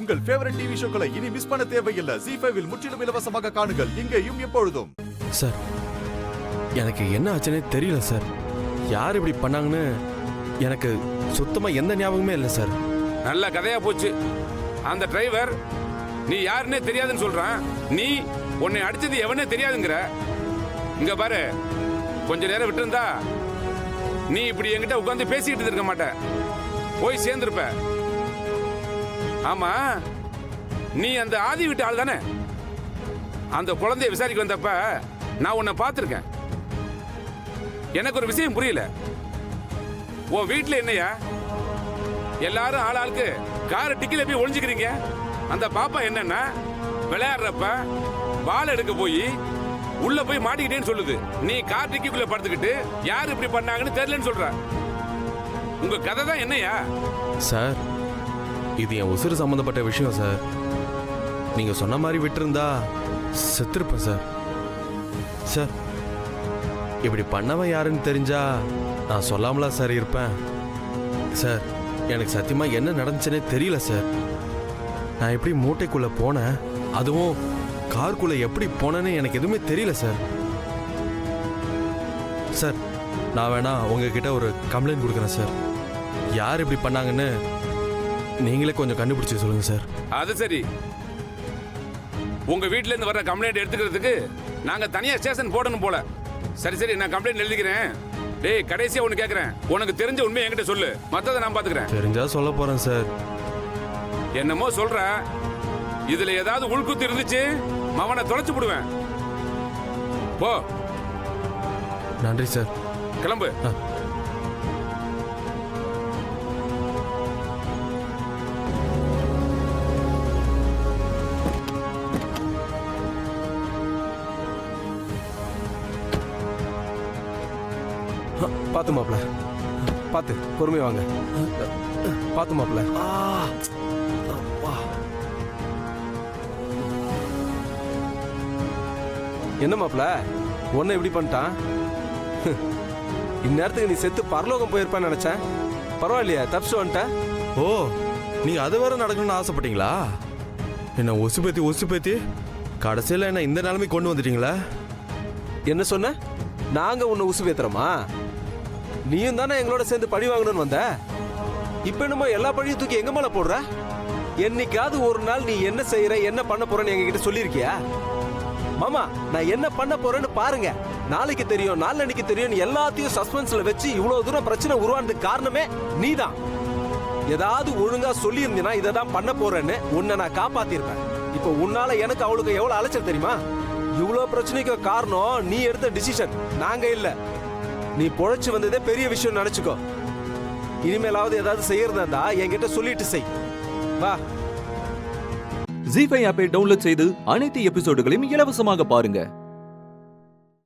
உங்கள் favourite TV ஷோக்களை இனி miss பண்ண தேவையில்லை. ZEE5 இல் முற்றிலும் இலவசமாக காணுங்கள், இங்கேயும் எப்பொழுதும். சார், எனக்கு என்ன ஆச்சுன்னே தெரியல சார். யார் இப்படி பண்ணாங்கன்னு எனக்கு சுத்தமா எந்த ஞாபகமே இல்லை சார். நல்ல கதையா போச்சு. அந்த டிரைவர் நீ யாருன்னே தெரியாதுன்னு சொல்றான். நீ உன்னை அடிச்சது எவனே தெரியாதுங்கிற. இங்க பாரு, கொஞ்ச நேரம் விட்டுருந்தா நீ இப்படி என்கிட்ட உட்கார்ந்து பேசிக்கிட்டு இருக்க மாட்ட, போய் சேர்ந்திருப்ப. ஆமா, நீ அந்த ஆதி வீட்டு ஆள் தானே? அந்த குழந்தைய விசாரிக்க வந்தப்ப நான் உன்னை பார்த்திருக்கேன். எனக்கு ஒரு விஷயம் புரியல. உன் வீட்டுல என்னையா எல்லாரும் ஆளாளுக்கு கார் டிக்கில போய் ஒளிஞ்சுக்கிறீங்க? அந்த பாப்பா என்னன்னா விளையாடுறப்ப பால் எடுக்க போய் உள்ள போய் மாட்டிக்கிட்டேன்னு சொல்லுது. நீ கார் டிக்கிக்குள்ள படுத்துக்கிட்டு யார் இப்படி பண்ணாங்கன்னு தெரியலன்னு சொல்ற. உங்க கதை தான் என்னையா? சார், இது என் உசுறு சம்பந்தப்பட்ட விஷயம் சார். நீங்க சொன்ன மாதிரி விட்டுருந்தா செத்துருப்பேன் சார். சார், இப்படி பண்ணவன் யாருன்னு தெரிஞ்சா நான் சொல்லாமலா சார் இருப்பேன்? சார், எனக்கு சத்தியமா என்ன நடந்துச்சுன்னே தெரியல சார். நான் எப்படி மூட்டைக்குள்ள போனேன், அதுவும் காருக்குள்ள எப்படி போனேன்னு எனக்கு எதுவுமே தெரியல சார். சார், நான் வேணா உங்ககிட்ட ஒரு கம்ப்ளைண்ட் கொடுக்குறேன் சார். யார் இப்படி பண்ணாங்கன்னு நீங்களே கொஞ்சம் கண்டுபிடிச்சு சொல்லுங்க சார். அது சரி, உங்க வீட்டுல இருந்து வர கம்ப்ளைண்ட் எடுத்துக்கிறதுக்கு நாங்க தனியா ஸ்டேஷன் போடணும் போல. சரி சரி, நான் கம்ப்ளைண்ட் எழுதிக்கிறேன். டேய், கடைசியா ஒண்ணு கேக்குறேன், உனக்கு தெரிஞ்ச உண்மை என்கிட்ட சொல்லு, மத்தத நான் பாத்துக்கிறேன். தெரிஞ்சா சொல்ல போறேன் சார். என்னமோ சொல்ற, இதுல ஏதாவது உள்குத்து இருந்துச்சு மவனை தொலைச்சு விடுவேன். போ. நன்றி சார். கிளம்பு. பாத்து மாப்ள, பாத்து பொறுமை வாங்க. பாத்து மாப்ள. என்ன மாப்ள, உன்னை இப்படி பண்ணிட்டான்? இந்நேரத்துக்கு நீ செத்து பரலோகம் போயிருப்பான்னு நினைச்சேன். பரவாயில்லையா, தப்பிச்சு வந்துட்ட. ஓ, நீங்க அது வேற நடக்கணும்னு ஆசைப்பட்டீங்களா? என்ன ஒசுபேத்தி கடைசியில் என்ன இந்த நிலைமை கொண்டு வந்துட்டீங்களா? என்ன சொன்ன? நாங்க உன்னை உசுபேத்துறோமா? நீயும் தானே எங்களோட சேர்ந்து பழி வாங்கணும்னு வந்த. இப்ப என்னமோ எல்லா பழியும் தூக்கி எங்க மேல போடுற? என்னைக்காவது ஒரு நாள் நீ என்ன செய்யற, என்ன பண்ண போறன்னு எங்ககிட்ட சொல்லியிருக்கியா? மாமா, நான் என்ன பண்ண போறேன்னு பாருங்க, நாளைக்கு தெரியும், நாளன்னைக்கு தெரியும், எல்லாத்தையும் சஸ்பென்ஸ்ல வச்சு இவ்வளவு தூரம் பிரச்சனை உருவானதுக்கு காரணமே நீதான். ஏதாவது ஒழுங்கா சொல்லி இருந்தீனா இதை தான் பண்ண போறேன்னு உன்னை நான் காப்பாத்திருப்பேன். இப்ப உன்னால எனக்கு அவளுக்கு எவ்வளவு அலைச்சல் தெரியுமா? இவ்வளவு பிரச்சனைக்கு காரணம் நீ எடுத்த டிசிஷன், நாங்க இல்ல. நீ பொழைச்சு வந்ததே பெரிய விஷயம் நினைச்சுக்கோ. இனிமேலாவது ஏதாவது செய்யறதா என்கிட்ட சொல்லிட்டு செய். வா. ZEE5 ஆப்பை டவுன்லோட் செய்து அனைத்து எபிசோடுகளையும் இலவசமாக பாருங்க.